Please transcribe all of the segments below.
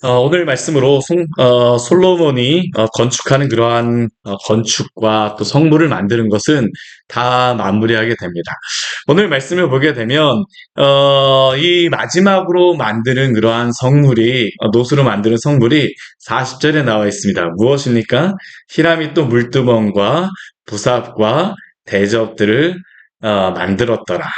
오늘 말씀으로 솔로몬이 건축하는 그러한 건축과 또 성물을 만드는 것은 다 마무리하게 됩니다. 오늘 말씀을 보게 되면 이 마지막으로 만드는 그러한 성물이 노수로 만드는 성물이 40절에 나와 있습니다. 무엇입니까? 히람이 또 물두멍과 부삽과 대접들을 만들었더라.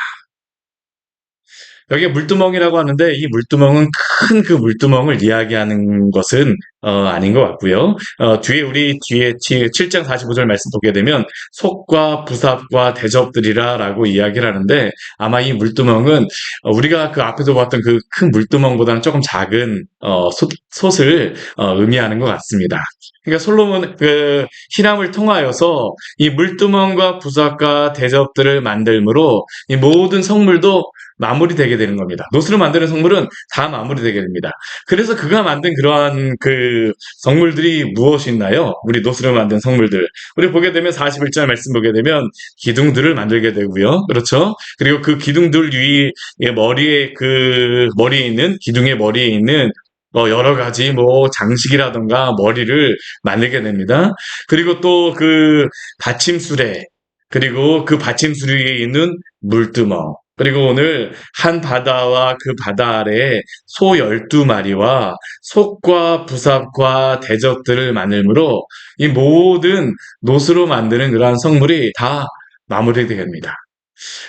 여기에 물두멍이라고 하는데 이 물두멍은 큰 그 물두멍을 이야기하는 것은 아닌 것 같고요. 뒤에 7장 45절 말씀 보게 되면 속과 부삽과 대접들이라라고 이야기를 하는데 아마 이 물두멍은 우리가 그 앞에서 봤던 그 큰 물두멍보다는 조금 작은 솥을 의미하는 것 같습니다. 그러니까 솔로몬 그 히람을 통하여서 이 물두멍과 부삽과 대접들을 만들므로 이 모든 성물도 마무리되게 되는 겁니다. 노스로 만드는 성물은 다 마무리되게 됩니다. 그래서 그가 만든 그러한 그 성물들이 무엇이 있나요? 우리 노스로 만든 성물들. 우리 보게 되면 41절 말씀 보게 되면 기둥들을 만들게 되고요. 그렇죠? 그리고 그 기둥들 위에 머리에 있는 기둥의 머리에 있는 여러 가지 장식이라던가 머리를 만들게 됩니다. 그리고 또 그 받침술에 그리고 그 받침술 위에 있는 물두멍 그리고 오늘 한 바다와 그 바다 아래에 소 12마리와 속과 부삽과 대접들을 만들므로 이 모든 노스로 만드는 그러한 성물이 다 마무리됩니다.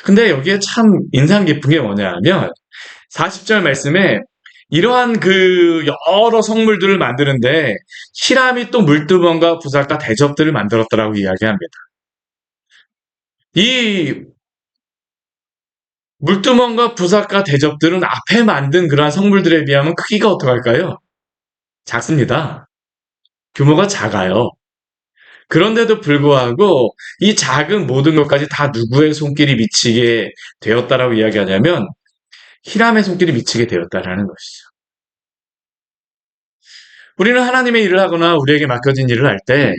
근데 여기에 참 인상 깊은 게 뭐냐 하면 40절 말씀에 이러한 그 여러 성물들을 만드는데 히람이 또 물두멍과 부삽과 대접들을 만들었더라고 이야기합니다. 이 물두멍과 부삭과 대접들은 앞에 만든 그러한 성물들에 비하면 크기가 어떡할까요? 작습니다. 규모가 작아요. 그런데도 불구하고 이 작은 모든 것까지 다 누구의 손길이 미치게 되었다라고 이야기하냐면 히람의 손길이 미치게 되었다라는 것이죠. 우리는 하나님의 일을 하거나 우리에게 맡겨진 일을 할 때,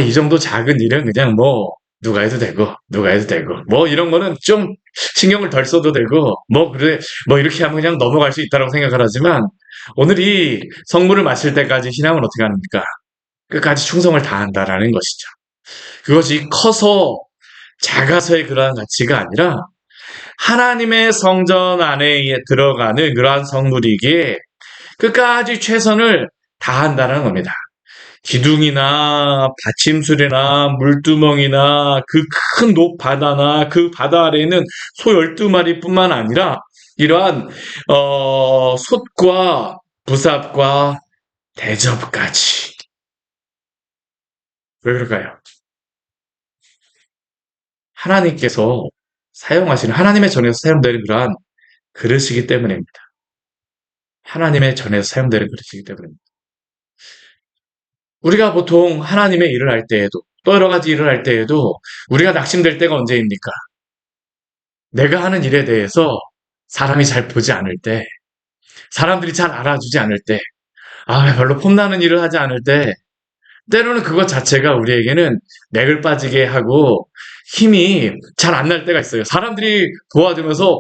이 정도 작은 일은 그냥 누가 해도 되고, 누가 해도 되고, 이런 거는 좀 신경을 덜 써도 되고, 그래, 이렇게 하면 그냥 넘어갈 수 있다고 생각을 하지만, 오늘 이 성물을 마실 때까지 신앙은 어떻게 합니까? 끝까지 충성을 다한다라는 것이죠. 그것이 커서, 작아서의 그러한 가치가 아니라, 하나님의 성전 안에 들어가는 그러한 성물이기에 끝까지 최선을 다한다는 겁니다. 기둥이나 받침술이나 물두멍이나 그 큰 높바다나 그 바다 아래에 있는 소 12마리뿐만 아니라 이러한 솥과 부삽과 대접까지. 왜 그럴까요? 하나님께서 사용하시는 하나님의 전에서 사용되는 그러한 그릇이기 때문입니다. 하나님의 전에서 사용되는 그릇이기 때문입니다. 우리가 보통 하나님의 일을 할 때에도 또 여러 가지 일을 할 때에도 우리가 낙심될 때가 언제입니까? 내가 하는 일에 대해서 사람이 잘 보지 않을 때, 사람들이 잘 알아주지 않을 때, 별로 폼나는 일을 하지 않을 때, 때로는 그것 자체가 우리에게는 맥을 빠지게 하고 힘이 잘 안 날 때가 있어요. 사람들이 도와주면서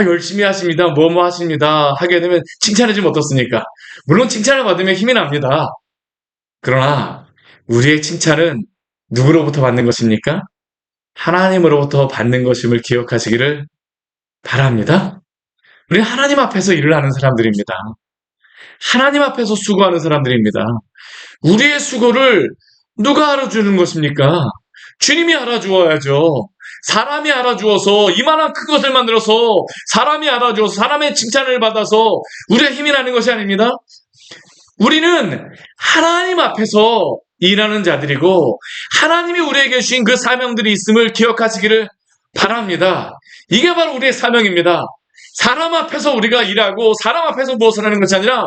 열심히 하십니다. 뭐뭐 하십니다. 하게 되면 칭찬해주면 어떻습니까? 물론 칭찬을 받으면 힘이 납니다. 그러나 우리의 칭찬은 누구로부터 받는 것입니까? 하나님으로부터 받는 것임을 기억하시기를 바랍니다. 우리 하나님 앞에서 일을 하는 사람들입니다. 하나님 앞에서 수고하는 사람들입니다. 우리의 수고를 누가 알아주는 것입니까? 주님이 알아주어야죠. 사람이 알아주어서 이만한 큰 것을 만들어서 사람이 알아주어서 사람의 칭찬을 받아서 우리가 힘이 나는 것이 아닙니다. 우리는 하나님 앞에서 일하는 자들이고 하나님이 우리에게 주신 그 사명들이 있음을 기억하시기를 바랍니다. 이게 바로 우리의 사명입니다. 사람 앞에서 우리가 일하고 사람 앞에서 무엇을 하는 것이 아니라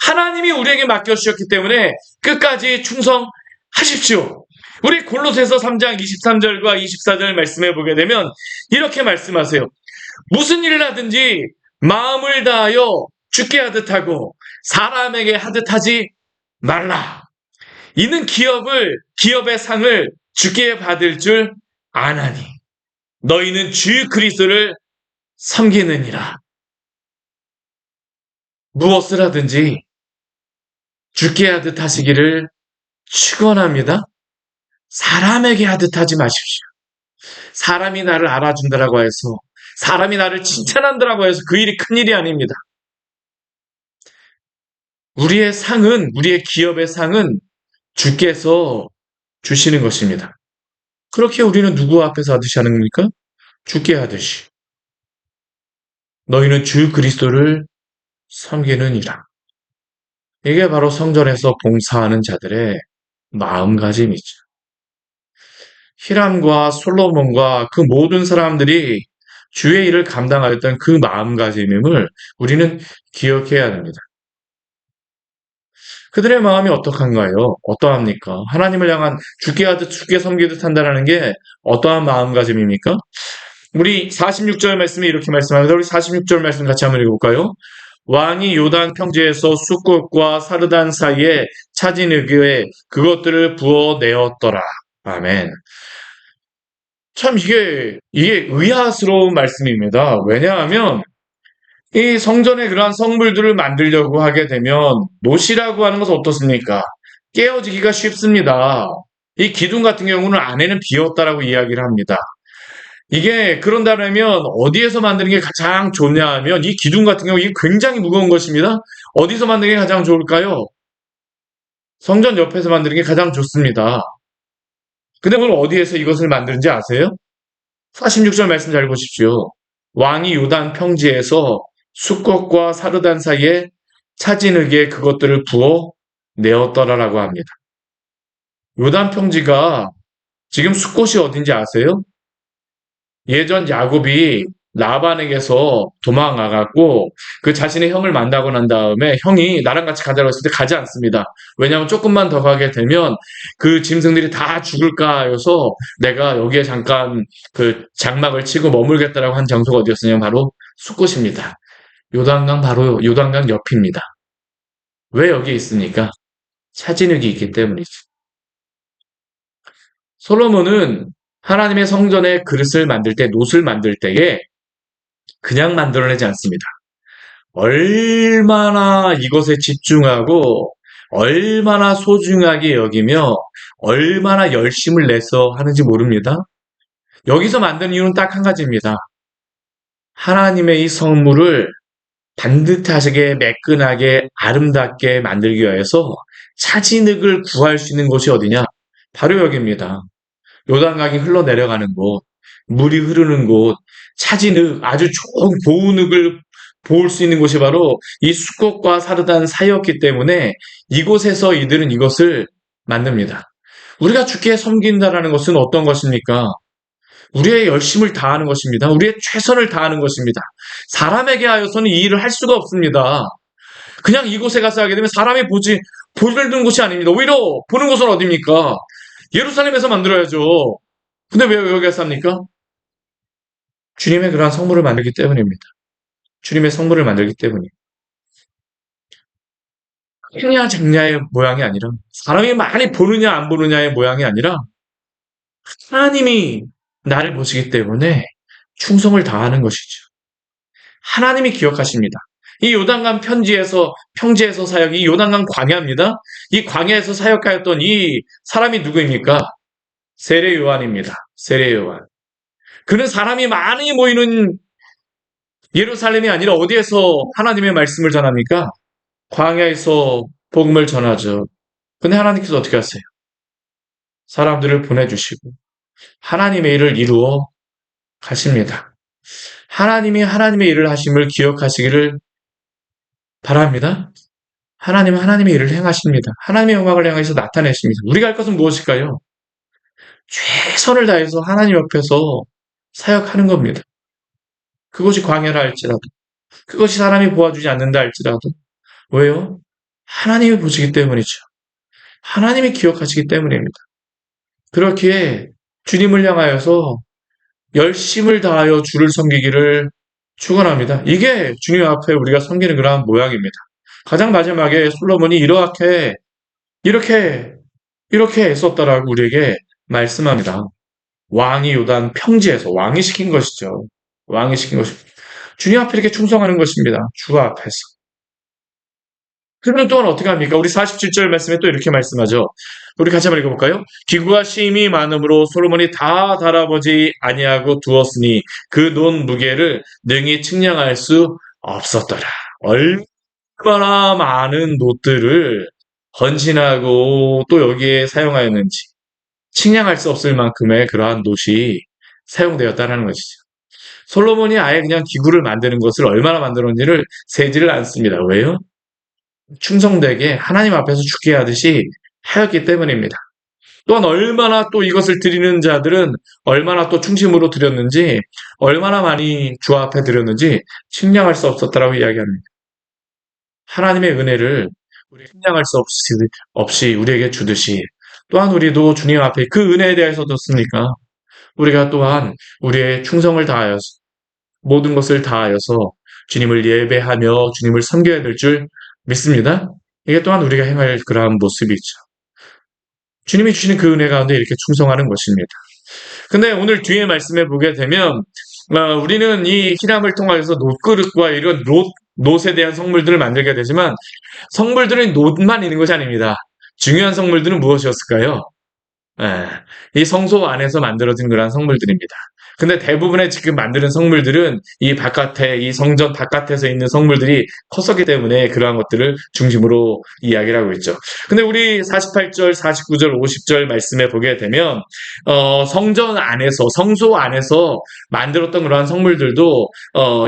하나님이 우리에게 맡겨주셨기 때문에 끝까지 충성하십시오. 우리 골로새서 3장 23절과 24절 말씀해 보게 되면 이렇게 말씀하세요. 무슨 일을 하든지 마음을 다하여 주께 하듯 하고 사람에게 하듯 하지 말라. 이는 기업의 상을 주께 받을 줄 아나니 너희는 주 그리스도를 섬기느니라. 무엇을 하든지 주께 하듯 하시기를 축원합니다. 사람에게 하듯 하지 마십시오. 사람이 나를 알아준다라고 해서, 사람이 나를 칭찬한다라고 해서 그 일이 큰 일이 아닙니다. 우리의 상은, 우리의 기업의 상은 주께서 주시는 것입니다. 그렇게 우리는 누구 앞에서 하듯이 하는 겁니까? 주께 하듯이. 너희는 주 그리스도를 섬기느니라. 이게 바로 성전에서 봉사하는 자들의 마음가짐이죠. 히람과 솔로몬과 그 모든 사람들이 주의 일을 감당하였던 그 마음가짐임을 우리는 기억해야 합니다. 그들의 마음이 어떡한가요? 어떠합니까? 하나님을 향한 주께 하듯 주께 섬기듯 한다는 게 어떠한 마음가짐입니까? 우리 46절 말씀에 이렇게 말씀합니다. 우리 46절 말씀 같이 한번 읽어볼까요? 왕이 요단 평지에서 숫꽃과 사르단 사이에 차진 의교에 그것들을 부어 내었더라. 아멘. 참 이게 의아스러운 말씀입니다. 왜냐하면 이 성전에 그러한 성물들을 만들려고 하게 되면 못이라고 하는 것은 어떻습니까? 깨어지기가 쉽습니다. 이 기둥 같은 경우는 안에는 비었다라고 이야기를 합니다. 이게 그런다면 어디에서 만드는 게 가장 좋냐 하면 이 기둥 같은 경우 이게 굉장히 무거운 것입니다. 어디서 만드는 게 가장 좋을까요? 성전 옆에서 만드는 게 가장 좋습니다. 근데 오늘 어디에서 이것을 만드는지 아세요? 46절 말씀 잘 보십시오. 왕이 요단 평지에서 숫꽃과 사르단 사이에 차진흙에 그것들을 부어 내었더라라고 합니다. 요단 평지가 지금 숫꽃이 어딘지 아세요? 예전 야곱이 라반에게서 도망가갖고 그 자신의 형을 만나고 난 다음에 형이 나랑 같이 가자고 했을 때 가지 않습니다. 왜냐하면 조금만 더 가게 되면 그 짐승들이 다 죽을까 해서 내가 여기에 잠깐 그 장막을 치고 머물겠다라고 한 장소가 어디였냐면 바로 숫꽃입니다. 요단강 바로 요단강 옆입니다. 왜 여기 있습니까? 차진흙이 있기 때문이죠. 솔로몬은 하나님의 성전의 그릇을 만들 때, 놋을 만들 때에 그냥 만들어내지 않습니다. 얼마나 이것에 집중하고 얼마나 소중하게 여기며 얼마나 열심을 내서 하는지 모릅니다. 여기서 만든 이유는 딱 한 가지입니다. 하나님의 이 성물을 반듯하게 매끈하게 아름답게 만들기 위해서 차진흙을 구할 수 있는 곳이 어디냐? 바로 여기입니다. 요단강이 흘러내려가는 곳, 물이 흐르는 곳, 차진흙, 아주 좋은 고운 흙을 보일 수 있는 곳이 바로 이 숫꽃과 사르단 사이였기 때문에 이곳에서 이들은 이것을 만듭니다. 우리가 주께 섬긴다라는 것은 어떤 것입니까? 우리의 열심을 다하는 것입니다. 우리의 최선을 다하는 것입니다. 사람에게 하여서는 이 일을 할 수가 없습니다. 그냥 이곳에 가서 하게 되면 사람이 보는 곳이 아닙니다. 오히려 보는 곳은 어디입니까? 예루살렘에서 만들어야죠. 근데 왜 여기 가서 합니까? 주님의 그러한 성물을 만들기 때문입니다. 주님의 성물을 만들기 때문이에요. 크냐 작냐의 모양이 아니라 사람이 많이 보느냐 안 보느냐의 모양이 아니라 하나님이 나를 보시기 때문에 충성을 다하는 것이죠. 하나님이 기억하십니다. 이 요단강 평지에서 사역, 이 요단강 광야입니다. 이 광야에서 사역하였던 이 사람이 누구입니까? 세례 요한입니다. 세례 요한. 그는 사람이 많이 모이는 예루살렘이 아니라 어디에서 하나님의 말씀을 전합니까? 광야에서 복음을 전하죠. 근데 하나님께서 어떻게 하세요? 사람들을 보내주시고 하나님의 일을 이루어 가십니다. 하나님이 하나님의 일을 하심을 기억하시기를 바랍니다. 하나님은 하나님의 일을 행하십니다. 하나님의 영광을 향해서 나타내십니다. 우리가 할 것은 무엇일까요? 최선을 다해서 하나님 옆에서 사역하는 겁니다. 그것이 광야라 할지라도, 그것이 사람이 보아주지 않는다 할지라도. 왜요? 하나님이 보시기 때문이죠. 하나님이 기억하시기 때문입니다. 그렇기에 주님을 향하여서 열심을 다하여 주를 섬기기를 축원합니다. 이게 주님 앞에 우리가 섬기는 그러한 모양입니다. 가장 마지막에 솔로몬이 이렇게 했었다라고 우리에게 말씀합니다. 왕이 요단 평지에서 왕이 시킨 것이죠. 왕이 시킨 것입니다. 주님 앞에 이렇게 충성하는 것입니다. 주 앞에서. 그러면 또한 어떻게 합니까? 우리 47절 말씀에 또 이렇게 말씀하죠. 우리 같이 한번 읽어볼까요? 기구가 심히 많음으로 솔로몬이 다 달아보지 아니하고 두었으니 그 논 무게를 능히 측량할 수 없었더라. 얼마나 많은 놋들을 헌신하고 또 여기에 사용하였는지 측량할 수 없을 만큼의 그러한 놋이 사용되었다는 것이죠. 솔로몬이 아예 그냥 기구를 만드는 것을 얼마나 만들었는지를 세지를 않습니다. 왜요? 충성되게 하나님 앞에서 죽게 하듯이 하였기 때문입니다. 또한 얼마나 또 이것을 드리는 자들은 얼마나 또 충심으로 드렸는지, 얼마나 많이 주 앞에 드렸는지 측량할 수 없었다라고 이야기합니다. 하나님의 은혜를 우리 측량할 수 없이 우리에게 주듯이 또한 우리도 주님 앞에 그 은혜에 대해서 듣습니까? 우리가 또한 우리의 충성을 다하여서 모든 것을 다하여서 주님을 예배하며 주님을 섬겨야 될 줄 믿습니다. 이게 또한 우리가 행할 그러한 모습이죠. 주님이 주시는 그 은혜 가운데 이렇게 충성하는 것입니다. 근데 오늘 뒤에 말씀해 보게 되면 우리는 이 히람을 통하여서 놋그릇과 이런 놋에 대한 성물들을 만들게 되지만 성물들은 놋만 있는 것이 아닙니다. 중요한 성물들은 무엇이었을까요? 예, 이 성소 안에서 만들어진 그러한 성물들입니다. 근데 대부분의 지금 만드는 성물들은 이 바깥에, 이 성전 바깥에서 있는 성물들이 컸었기 때문에 그러한 것들을 중심으로 이야기를 하고 있죠. 근데 우리 48절, 49절, 50절 말씀에 보게 되면, 성전 안에서, 성소 안에서 만들었던 그러한 성물들도,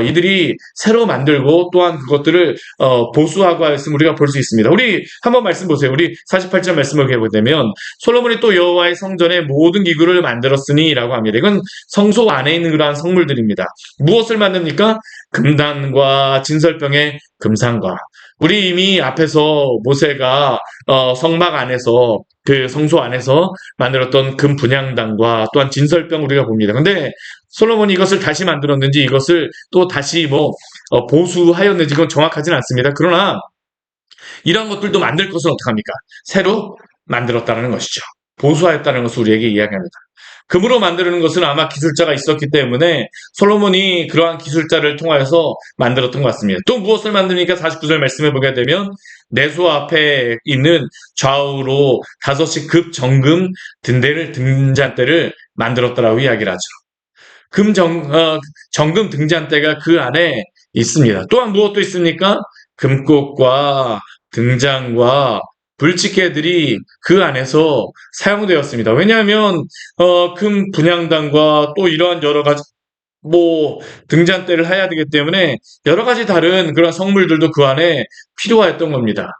이들이 새로 만들고 또한 그것들을, 보수하고 하였음을 우리가 볼 수 있습니다. 우리 한번 말씀 보세요. 우리 48절 말씀을 보게 되면, 솔로몬이 또 여호와의 성전의 모든 기구를 만들었으니라고 합니다. 이건 성소 안에 있는 그러한 성물들입니다. 무엇을 만듭니까? 금단과 진설병의 금상과. 우리 이미 앞에서 모세가 성막 안에서 그 성소 안에서 만들었던 금 분향단과 또한 진설병 우리가 봅니다. 근데 솔로몬이 이것을 다시 만들었는지 이것을 또 다시 보수하였는지 그건 정확하지는 않습니다. 그러나 이런 것들도 만들 것은 어떡합니까? 새로 만들었다는 것이죠. 보수하였다는 것을 우리에게 이야기합니다. 금으로 만드는 것은 아마 기술자가 있었기 때문에 솔로몬이 그러한 기술자를 통하여서 만들었던 것 같습니다. 또 무엇을 만듭니까? 49절 말씀해 보게 되면 내소 앞에 있는 좌우로 5씩 급 정금 등잔대를 만들었다라고 이야기를 하죠. 정금 등잔대가 그 안에 있습니다. 또한 무엇도 있습니까? 금꽃과 등잔과 불집게들이 그 안에서 사용되었습니다. 왜냐하면 금 분향단과 또 이러한 여러 가지 등잔대를 해야 되기 때문에 여러 가지 다른 그런 성물들도 그 안에 필요하였던 겁니다.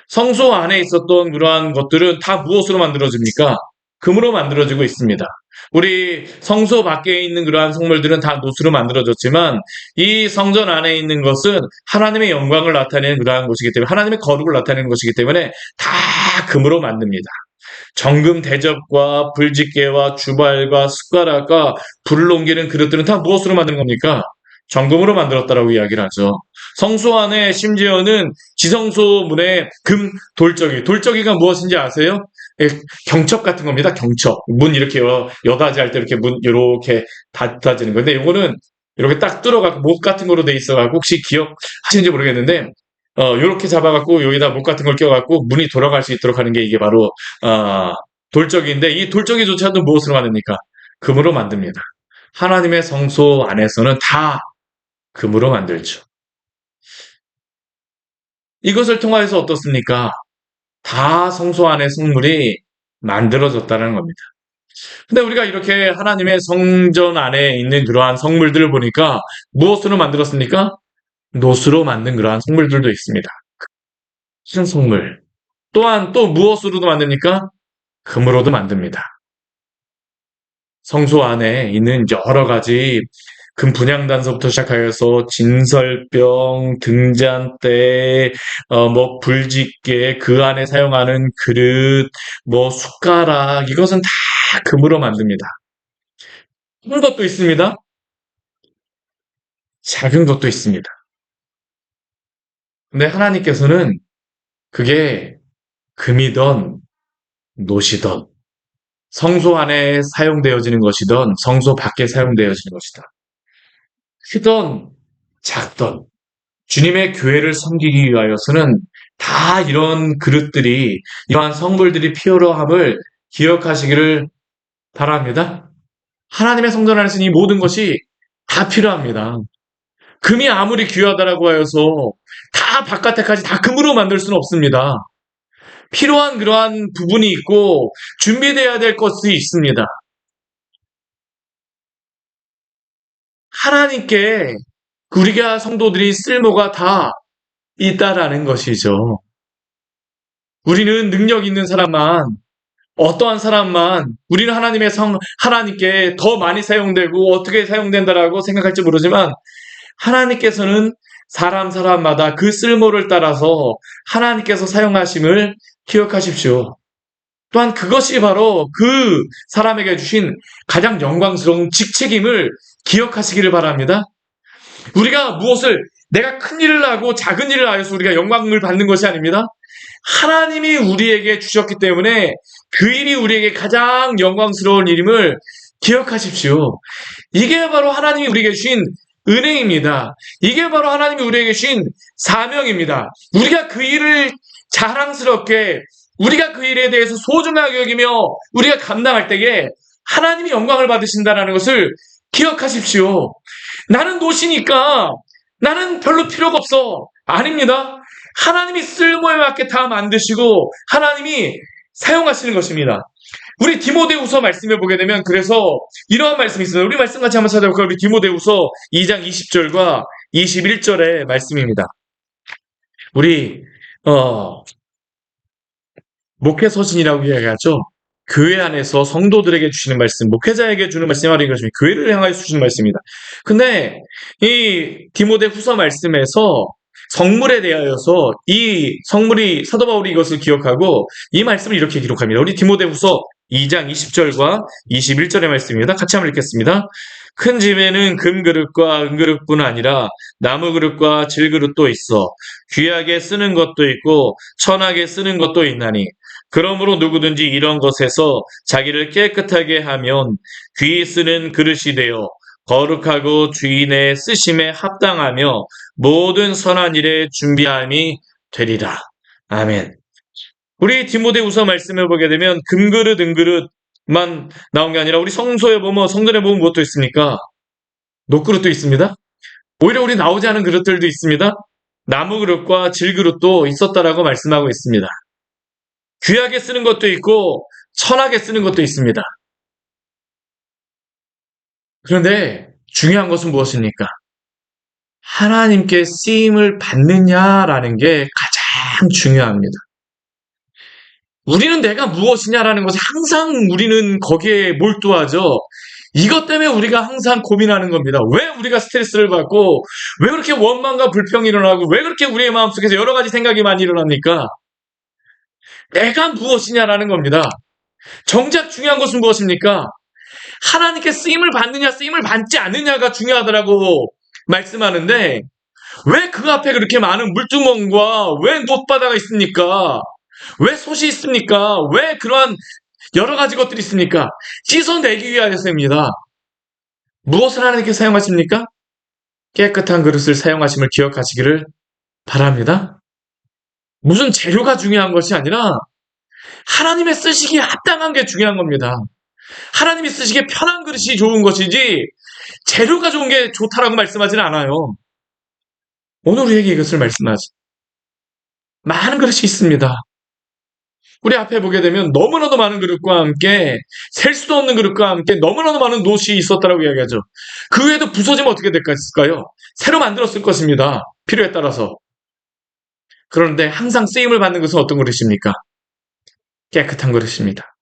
성소 안에 있었던 그러한 것들은 다 무엇으로 만들어집니까? 금으로 만들어지고 있습니다. 우리 성소 밖에 있는 그러한 성물들은 다 놋으로 만들어졌지만 이 성전 안에 있는 것은 하나님의 영광을 나타내는 그러한 것이기 때문에 하나님의 거룩을 나타내는 것이기 때문에 다 금으로 만듭니다. 정금 대접과 불집게와 주발과 숟가락과 불을 옮기는 그릇들은 다 무엇으로 만드는 겁니까? 정금으로 만들었다라고 이야기를 하죠. 성소 안에 심지어는 지성소 문에 금 돌적이가 무엇인지 아세요? 예, 경첩 같은 겁니다. 경첩. 문 이렇게 여닫이 할 때 이렇게 문 이렇게 닫아지는 건데 이거는 이렇게 딱 뚫어갖고 못 같은 거로 돼 있어갖고 혹시 기억하시는지 모르겠는데 요렇게 잡아갖고 여기다 못 같은 걸 껴갖고 문이 돌아갈 수 있도록 하는 게 이게 바로 돌적인데 이 돌적이조차도 무엇으로 만듭니까? 금으로 만듭니다. 하나님의 성소 안에서는 다 금으로 만들죠. 이것을 통하여서 어떻습니까? 다 성소 안의 성물이 만들어졌다는 겁니다. 근데 우리가 이렇게 하나님의 성전 안에 있는 그러한 성물들을 보니까 무엇으로 만들었습니까? 놋으로 만든 그러한 성물들도 있습니다. 큰 성물. 또한 또 무엇으로도 만듭니까? 금으로도 만듭니다. 성소 안에 있는 여러 가지 금 분향단서부터 시작하여서 진설병, 등잔대, 불집게, 그 안에 사용하는 그릇, 숟가락, 이것은 다 금으로 만듭니다. 큰 것도 있습니다. 작은 것도 있습니다. 근데 하나님께서는 그게 금이던 노시던 성소 안에 사용되어지는 것이던 성소 밖에 사용되어지는 것이다. 크던 작던 주님의 교회를 섬기기 위하여서는 다 이런 그릇들이, 이러한 성물들이 필요함을 기억하시기를 바랍니다. 하나님의 성전 안에서는 이 모든 것이 다 필요합니다. 금이 아무리 귀하다라고 하여서 다 바깥에까지 다 금으로 만들 수는 없습니다. 필요한 그러한 부분이 있고 준비되어야 될 것이 있습니다. 하나님께 우리가 성도들이 쓸모가 다 있다라는 것이죠. 우리는 능력 있는 사람만, 어떠한 사람만, 우리는 하나님께 더 많이 사용되고 어떻게 사용된다라고 생각할지 모르지만 하나님께서는 사람마다 그 쓸모를 따라서 하나님께서 사용하심을 기억하십시오. 또한 그것이 바로 그 사람에게 주신 가장 영광스러운 직책임을 기억하시기를 바랍니다. 우리가 내가 큰 일을 하고 작은 일을 하여서 우리가 영광을 받는 것이 아닙니다. 하나님이 우리에게 주셨기 때문에 그 일이 우리에게 가장 영광스러운 일임을 기억하십시오. 이게 바로 하나님이 우리에게 주신 은혜입니다. 이게 바로 하나님이 우리에게 주신 사명입니다. 우리가 그 일을 자랑스럽게, 우리가 그 일에 대해서 소중하게 여기며 우리가 감당할 때에 하나님이 영광을 받으신다는 것을 기억하십시오. 나는 노시니까 나는 별로 필요가 없어. 아닙니다. 하나님이 쓸모에 맞게 다 만드시고 하나님이 사용하시는 것입니다. 우리 디모데후서 말씀해 보게 되면 그래서 이러한 말씀이 있습니다. 우리 말씀 같이 한번 찾아볼까요? 우리 디모데후서 2장 20절과 21절의 말씀입니다. 우리 목회서신이라고 이야기하죠. 교회 안에서 성도들에게 주시는 말씀, 목회자에게 주는 말씀이 아닌 것입니다. 교회를 향하여 주시는 말씀입니다. 근데 이 디모데후서 말씀에서 성물에 대하여서 이 성물이 사도 바울이 이것을 기억하고 이 말씀을 이렇게 기록합니다. 우리 디모데후서 2장 20절과 21절의 말씀입니다. 같이 한번 읽겠습니다. 큰 집에는 금그릇과 은그릇뿐 아니라 나무그릇과 질그릇도 있어 귀하게 쓰는 것도 있고 천하게 쓰는 것도 있나니 그러므로 누구든지 이런 것에서 자기를 깨끗하게 하면 귀히 쓰는 그릇이 되어 거룩하고 주인의 쓰심에 합당하며 모든 선한 일에 준비함이 되리라. 아멘. 우리 디모데후서 말씀을 보게 되면 금그릇, 은그릇만 나온 게 아니라 우리 성전에 보면 무엇도 있습니까? 녹그릇도 있습니다. 오히려 우리 나오지 않은 그릇들도 있습니다. 나무 그릇과 질그릇도 있었다라고 말씀하고 있습니다. 귀하게 쓰는 것도 있고 천하게 쓰는 것도 있습니다. 그런데 중요한 것은 무엇입니까? 하나님께 쓰임을 받느냐라는 게 가장 중요합니다. 우리는 내가 무엇이냐라는 것을 항상 우리는 거기에 몰두하죠. 이것 때문에 우리가 항상 고민하는 겁니다. 왜 우리가 스트레스를 받고 왜 그렇게 원망과 불평이 일어나고 왜 그렇게 우리의 마음속에서 여러 가지 생각이 많이 일어납니까? 내가 무엇이냐라는 겁니다. 정작 중요한 것은 무엇입니까? 하나님께 쓰임을 받느냐 쓰임을 받지 않느냐가 중요하다라고 말씀하는데 왜 그 앞에 그렇게 많은 물두멍과 왜 놋바다가 있습니까? 왜 솥이 있습니까? 왜 그러한 여러 가지 것들이 있습니까? 씻어내기 위하여서입니다. 무엇을 하나님께 사용하십니까? 깨끗한 그릇을 사용하심을 기억하시기를 바랍니다. 무슨 재료가 중요한 것이 아니라 하나님의 쓰시기에 합당한 게 중요한 겁니다. 하나님이 쓰시기에 편한 그릇이 좋은 것이지 재료가 좋은 게 좋다라고 말씀하지는 않아요. 오늘 우리에게 이것을 말씀하지. 많은 그릇이 있습니다. 우리 앞에 보게 되면 너무나도 많은 그릇과 함께 셀 수도 없는 그릇과 함께 너무나도 많은 놋이 있었다라고 이야기하죠. 그 외에도 부서지면 어떻게 될까요? 새로 만들었을 것입니다. 필요에 따라서. 그런데 항상 쓰임을 받는 것은 어떤 그릇입니까? 깨끗한 그릇입니다.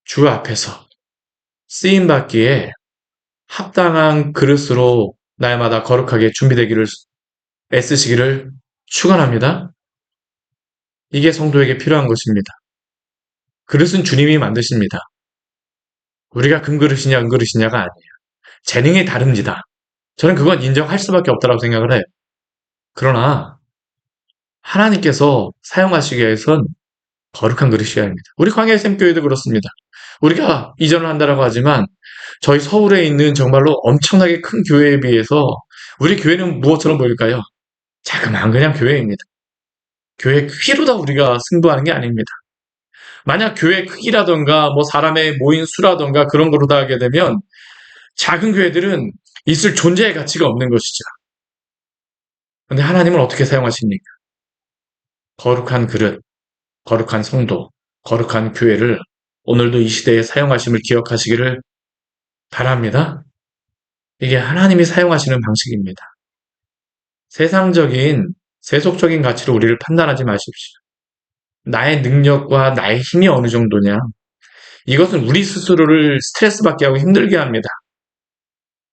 주 앞에서 쓰임받기에 합당한 그릇으로 날마다 거룩하게 준비되기를 애쓰시기를 축원합니다. 이게 성도에게 필요한 것입니다. 그릇은 주님이 만드십니다. 우리가 금그릇이냐 은그릇이냐가 아니에요. 재능이 다릅니다. 저는 그건 인정할 수밖에 없다고 생각을 해요. 그러나 하나님께서 사용하시기 위해선 거룩한 그릇이어야 합니다. 우리 광야의 샘교회도 그렇습니다. 우리가 이전을 한다라고 하지만 저희 서울에 있는 정말로 엄청나게 큰 교회에 비해서 우리 교회는 무엇처럼 보일까요? 자그마한 그냥 교회입니다. 교회 크기로 다 우리가 승부하는 게 아닙니다. 만약 교회 크기라던가 뭐 사람의 모인 수라던가 그런 거로 다 하게 되면 작은 교회들은 있을 존재의 가치가 없는 것이죠. 근데 하나님은 어떻게 사용하십니까? 거룩한 그릇, 거룩한 성도, 거룩한 교회를 오늘도 이 시대에 사용하심을 기억하시기를 바랍니다. 이게 하나님이 사용하시는 방식입니다. 세상적인, 세속적인 가치로 우리를 판단하지 마십시오. 나의 능력과 나의 힘이 어느 정도냐? 이것은 우리 스스로를 스트레스 받게 하고 힘들게 합니다.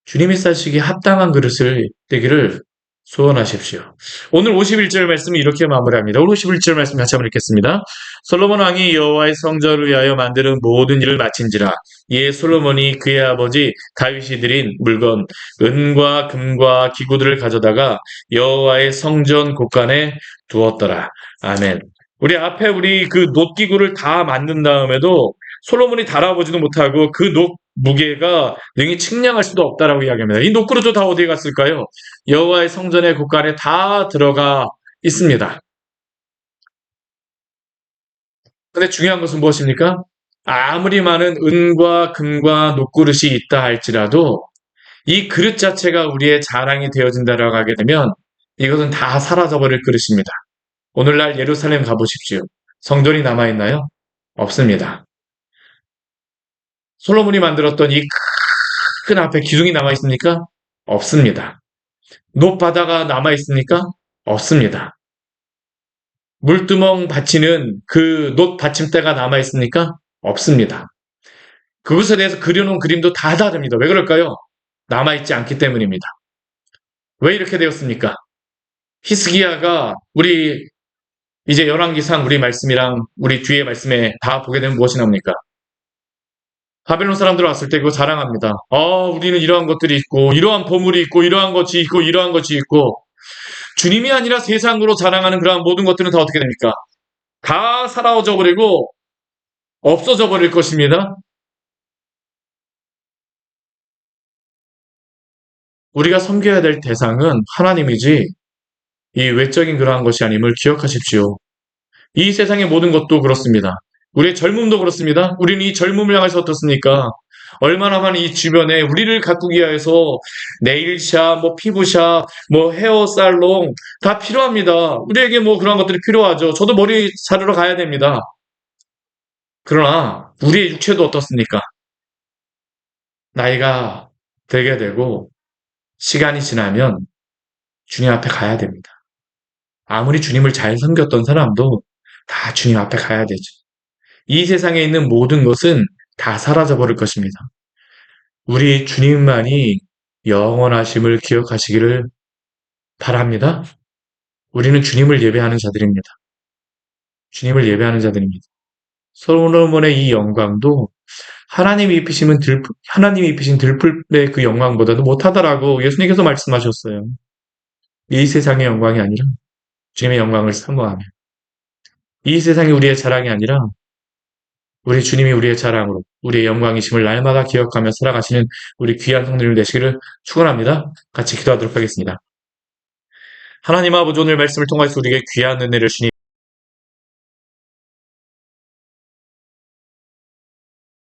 주님이 싸시기에 합당한 그릇을 되기를 소원하십시오. 오늘 51절 말씀이 이렇게 마무리합니다. 오늘 51절 말씀 같이 한번 읽겠습니다. 솔로몬 왕이 여호와의 성전을 위하여 만드는 모든 일을 마친지라. 이에 솔로몬이 그의 아버지 다윗이 드린 물건 은과 금과 기구들을 가져다가 여호와의 성전 곳간에 두었더라. 아멘. 우리 앞에 우리 그 놋기구를 다 만든 다음에도 솔로몬이 달아보지도 못하고 그 놋 무게가 능히 측량할 수도 없다라고 이야기합니다. 이 놋그릇도 다 어디에 갔을까요? 여호와의 성전의 곳간에 다 들어가 있습니다. 근데 중요한 것은 무엇입니까? 아무리 많은 은과 금과 놋그릇이 있다 할지라도 이 그릇 자체가 우리의 자랑이 되어진다라고 하게 되면 이것은 다 사라져버릴 그릇입니다. 오늘날 예루살렘 가보십시오. 성전이 남아있나요? 없습니다. 솔로몬이 만들었던 이 큰 앞에 기둥이 남아있습니까? 없습니다. 놋바다가 남아있습니까? 없습니다. 물두멍 받치는 그 놋 받침대가 남아있습니까? 없습니다. 그것에 대해서 그려놓은 그림도 다 다릅니다. 왜 그럴까요? 남아있지 않기 때문입니다. 왜 이렇게 되었습니까? 히스기야가 우리 이제 열왕기상 우리 말씀이랑 우리 뒤에 말씀에 다 보게 되면 무엇이 나옵니까? 바벨론 사람들 왔을 때 그거 자랑합니다. 우리는 이러한 것들이 있고, 이러한 보물이 있고, 이러한 것이 있고, 이러한 것이 있고, 주님이 아니라 세상으로 자랑하는 그러한 모든 것들은 다 어떻게 됩니까? 다 사라져 버리고, 없어져 버릴 것입니다. 우리가 섬겨야 될 대상은 하나님이지, 이 외적인 그러한 것이 아님을 기억하십시오. 이 세상의 모든 것도 그렇습니다. 우리의 젊음도 그렇습니다. 우리는 이 젊음을 향해서 어떻습니까? 얼마나 많은 이 주변에 우리를 가꾸기 위해서 네일샵, 뭐 피부샵, 뭐 헤어살롱 다 필요합니다. 우리에게 뭐 그런 것들이 필요하죠. 저도 머리 자르러 가야 됩니다. 그러나 우리의 육체도 어떻습니까? 나이가 들게 되고 시간이 지나면 주님 앞에 가야 됩니다. 아무리 주님을 잘 섬겼던 사람도 다 주님 앞에 가야 되죠. 이 세상에 있는 모든 것은 다 사라져 버릴 것입니다. 우리 주님만이 영원하심을 기억하시기를 바랍니다. 우리는 주님을 예배하는 자들입니다. 주님을 예배하는 자들입니다. 솔로몬의 이 영광도 하나님이 입히신 들풀의 그 영광보다도 못하다라고 예수님께서 말씀하셨어요. 이 세상의 영광이 아니라 주님의 영광을 사모하며 이 세상이 우리의 자랑이 아니라 우리 주님이 우리의 자랑으로 우리의 영광이심을 날마다 기억하며 살아가시는 우리 귀한 성도님 되시기를 축원합니다. 같이 기도하도록 하겠습니다. 하나님 아버지 오늘 말씀을 통해서 우리에게 귀한 은혜를 주님